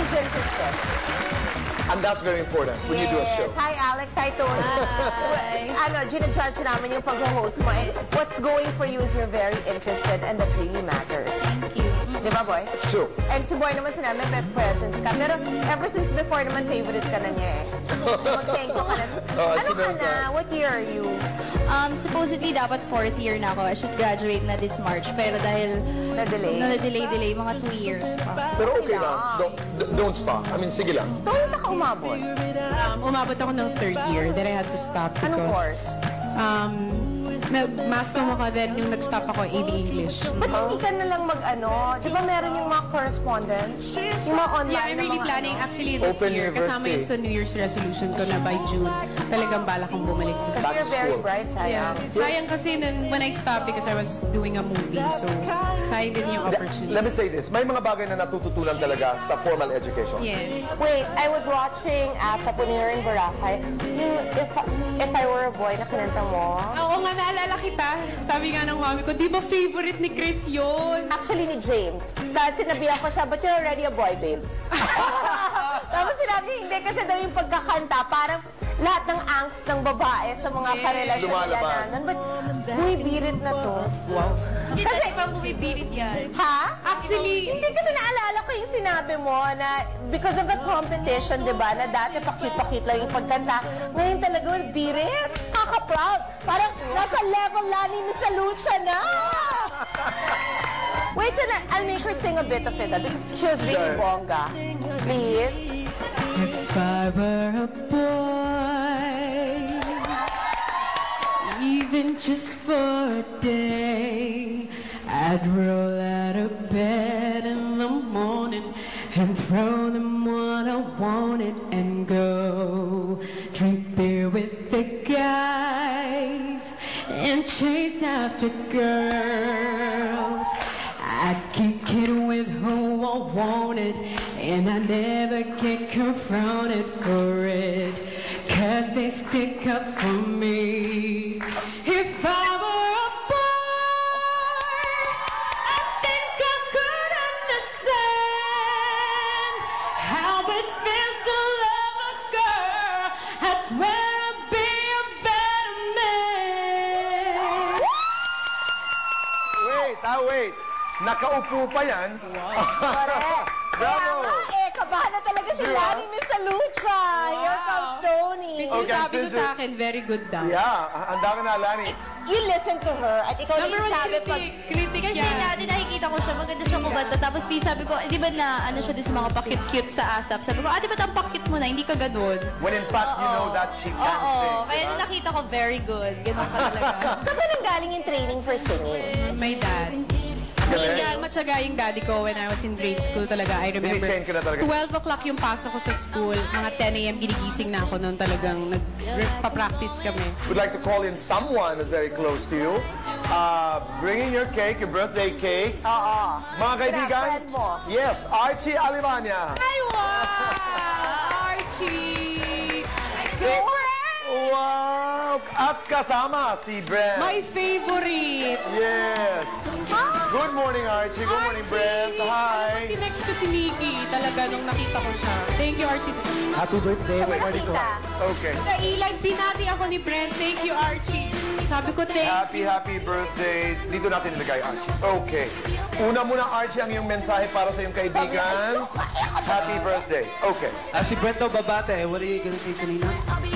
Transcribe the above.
she's interested. And that's very important when you do a show. Hi, Alex. Hi, Tony. Hi. Ginajudge namin yung pag-host mo. And what's going for you is you're very interested and that really matters. Thank you. Di ba, Boy? It's true. And si Boy naman sinabi, may presence ka. Pero ever since before naman, favorite ka na niya eh. So mag-thank you ka na. Ano ka na? What year are you? Supposedly, dapat 4th year na ako. I should graduate na this March. Pero dahil na-delay, mga 2 years pa. Pero okay lang. Don't stop. I mean, sige lang. Tony, saan ka umabot? Umabot ako ng 3rd year. Then I had to stop because... Anong course? Mass comm ako, then yung nag-stop ako, AD English. Ba't hindi ka na lang mag-ano? Di ba meron yung mga correspondence? Yung mga online Yeah, I'm really planning actually this Open year. university. Kasama yun sa New Year's resolution ko na by June, talagang balak kong bumalik sa Because school. you're very bright, Yeah. sayang. Sayang kasi when I stopped because I was doing a movie, so sayang din yung opportunity. Let me say this. May mga bagay na natututunan talaga sa formal education. Yes. Wait, I was watching sa Puniring Boracay. Yung if I Were a Boy na kinanta mo. Oo nga, naalala kita. Sabi nga ng mami ko, di ba favorite ni Chris yun? Actually, ni James. Tapos sinabihan ko siya, but you're already a boy, babe. Tapos sinabi, hindi kasi daw yung pagkakanta, parang lahat ng angst ng babae sa mga karelasyon nila nanon. But bumibirit na to. Wow. Hindi kasi pang bumibirit yan. Ha? Actually, Hindi kasi naalala ko yung sinabi mo na because of the competition, di ba, na dati pakit-pakit lang yung pagkanta. Ngayon talaga, birit. Kaka-proud. Parang nasa level na ni Miss Lucha na. Wait, so I'll make her sing a bit of it because she was really bongga. Please. if I were a boy, even just for a day, I'd roll out of bed in the morning and throw them what I wanted and go drink beer with the guys and chase after girls. I'd kick it with who I wanted and I never get confronted for it, 'cause they stick up for me. If I were a boy, I think I could understand how it feels to love a girl. I swear I'd be a better man. Wait. Nakaupo pa yan. Correct. Bravo. Kaya nga kabahan na talaga si Lani Miss Lucha. Here comes Tony. Okay, Sabi siya since sa akin, very good daw. Yeah, handa ka na, Lani. You listen to her at ikaw na Number yung one sabi pag... critic Kasi yan. dati nakikita ko siya, maganda siya kumanta. Tapos sabi ko, di ba na ano siya din sa mga pakit-cute sa ASAP? Sabi ko, di ba ang pakit mo na, hindi ka ganun. When in fact, you know that she can sing. Oo, kaya diba? nung nakita ko, very good. Ganun ka talaga. Saan ba nanggaling yung training for singing? My dad. Galing. Matyaga yung daddy ko when I was in grade school talaga. I remember, Binitrain ka na talaga. 12 o'clock yung pasok ko sa school. Mga 10 a.m. ginigising na ako noon talagang nagpa-practice kami. Would like to call in someone who's very close to you. Bringing your cake, your birthday cake. Oo. Mga kaibigan. Friend mo. Yes, Archie Alimanya. Ay, wow! Archie! Wow! At kasama si Brent. My favorite! Yes. Good morning, Archie. Good morning, Brent. Hi. Tinext ko si Nikki talaga nung nakita ko siya. Thank you, Archie. Happy birthday. Saan mo nakita? Okay. Sa ilan, binati ako ni Brent. Thank you, Archie. Sabi ko, thank you. Happy birthday. Dito natin nilagay, Archie. Okay. Una muna, Archie, ang iyong mensahe para sa iyong kaibigan. Happy birthday. Okay. Si Brett daw babate. What are you gonna say, Kanina? Happy